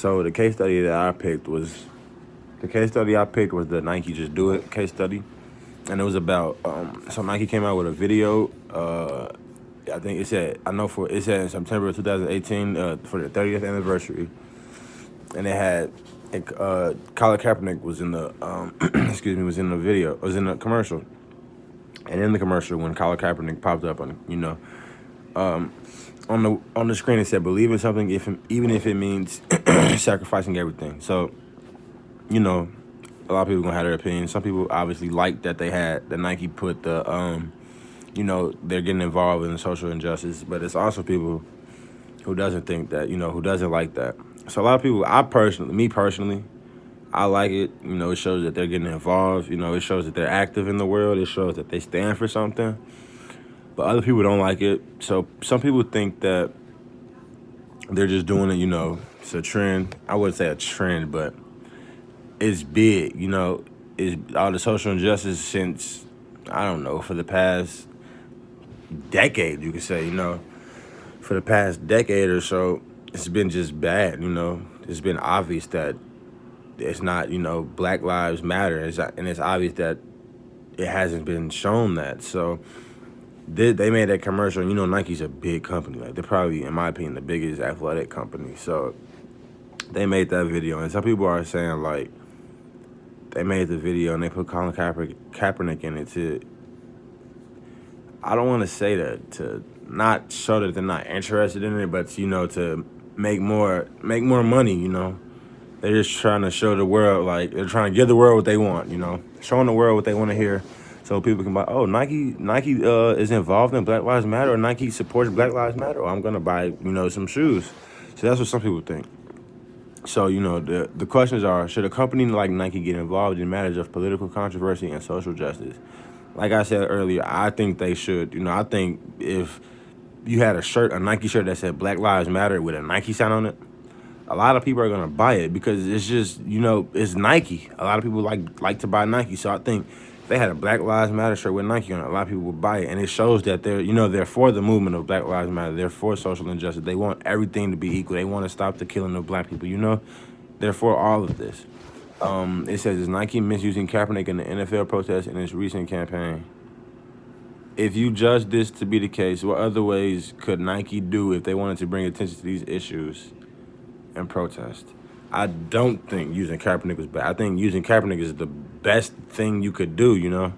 So the case study that I picked was the Nike Just Do It case study, and it was about so Nike came out with a video. I think it said in September of 2018 for the 30th anniversary, and it had Colin Kaepernick was in the was in the video, was in the commercial, and in the commercial when Colin Kaepernick popped up on on the screen it said believe in something even if it means sacrificing everything. So a lot of people gonna have their opinion. Some people obviously like that Nike put they're getting involved in social injustice, but it's also people who doesn't think that, who doesn't like that. So a lot of people, me personally, I like it. It shows that they're getting involved. It shows that they're active in the world. It shows that they stand for something. But other people don't like it. So some people think that they're just doing it, it's a trend. I wouldn't say a trend, but it's big, It's all the social injustice since, I don't know, for the past decade, you could say, for the past decade or so, it's been just bad, It's been obvious that it's not, Black Lives Matter, and it's obvious that it hasn't been shown that. So they made that commercial, and Nike's a big company. Like, they're probably, in my opinion, the biggest athletic company. So they made that video, and some people are saying, like, they made the video and they put Colin Kaepernick in it I don't want to say that to not show that they're not interested in it, but to make more money. They're just trying to show the world, like they're trying to give the world what they want. Showing the world what they want to hear, so people can buy. Oh, Nike is involved in Black Lives Matter, or Nike supports Black Lives Matter. Or I'm gonna buy some shoes. So that's what some people think. So, the questions are, should a company like Nike get involved in matters of political controversy and social justice? Like I said earlier, I think they should. I think if you had a Nike shirt that said Black Lives Matter with a Nike sign on it, a lot of people are going to buy it because it's just, it's Nike. A lot of people like to buy Nike. So I think if they had a Black Lives Matter shirt with Nike on it, a lot of people would buy it. And it shows that they're for the movement of Black Lives Matter. They're for social injustice. They want everything to be equal. They want to stop the killing of black people, They're for all of this. It says, is Nike misusing Kaepernick in the NFL protest in its recent campaign? If you judge this to be the case, what other ways could Nike do if they wanted to bring attention to these issues and protest? I don't think using Kaepernick was bad. I think using Kaepernick is the best thing you could do,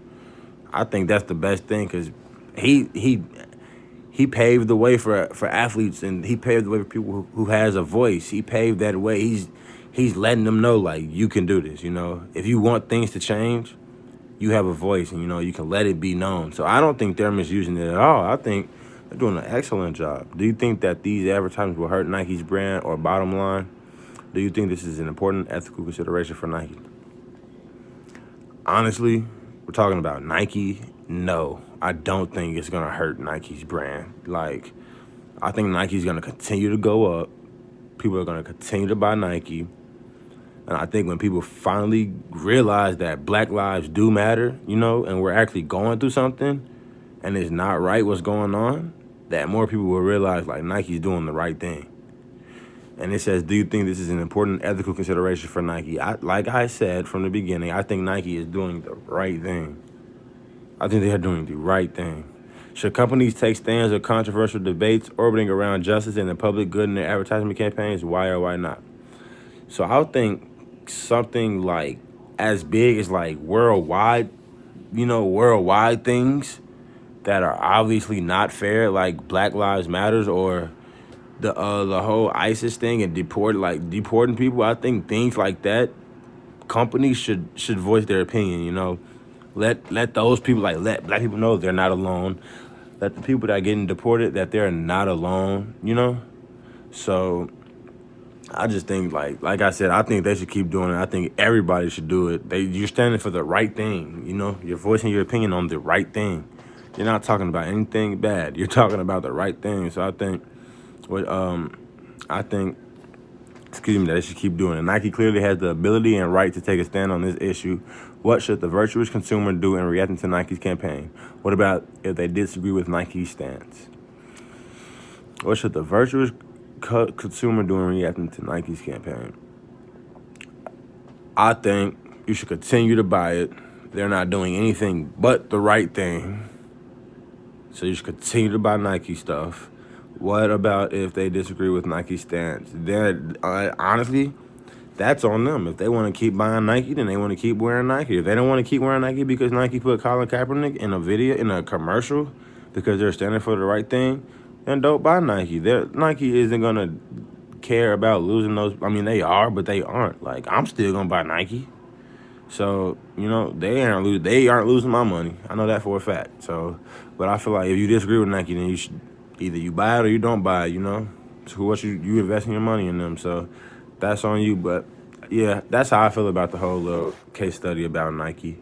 I think that's the best thing because he paved the way for athletes, and he paved the way for people who has a voice. He paved that way. He's letting them know, like, you can do this, If you want things to change, you have a voice, and, you can let it be known. So I don't think they're misusing it at all. I think they're doing an excellent job. Do you think that these advertisements will hurt Nike's brand or bottom line? Do you think this is an important ethical consideration for Nike? Honestly, we're talking about Nike. No, I don't think it's going to hurt Nike's brand. Like, I think Nike's going to continue to go up. People are going to continue to buy Nike. And I think when people finally realize that Black lives do matter, and we're actually going through something and it's not right what's going on, that more people will realize, like, Nike's doing the right thing. And it says, do you think this is an important ethical consideration for Nike? Like I said from the beginning, I think Nike is doing the right thing. I think they are doing the right thing. Should companies take stands on controversial debates orbiting around justice and the public good in their advertisement campaigns? Why or why not? So I would think something like as big as like worldwide things that are obviously not fair, like Black Lives Matters or the whole ISIS thing and deporting people. I think things like that, companies should voice their opinion. Let those people, like, let black people know they're not alone. Let the people that are getting deported that they're not alone. So I just think, like I said, I think they should keep doing it. I think everybody should do it. You're standing for the right thing. You're voicing your opinion on the right thing. You're not talking about anything bad. You're talking about the right thing. So I think that they should keep doing it. Nike clearly has the ability and right to take a stand on this issue. What should the virtuous consumer do in reacting to Nike's campaign? What about if they disagree with Nike's stance? What should the virtuous consumer doing reacting to Nike's campaign? I think you should continue to buy it. They're not doing anything but the right thing. So you should continue to buy Nike stuff. What about if they disagree with Nike's stance? Then, honestly, that's on them. If they want to keep buying Nike, then they want to keep wearing Nike. If they don't want to keep wearing Nike because Nike put Colin Kaepernick in a video, in a commercial, because they're standing for the right thing, then don't buy Nike. Nike isn't going to care about losing those. I mean, they are, but they aren't. Like, I'm still going to buy Nike. So, they aren't losing my money. I know that for a fact. So, but I feel like if you disagree with Nike, then you should either you buy it or you don't buy it, So what you investing your money in them. So that's on you. But yeah, that's how I feel about the whole little case study about Nike.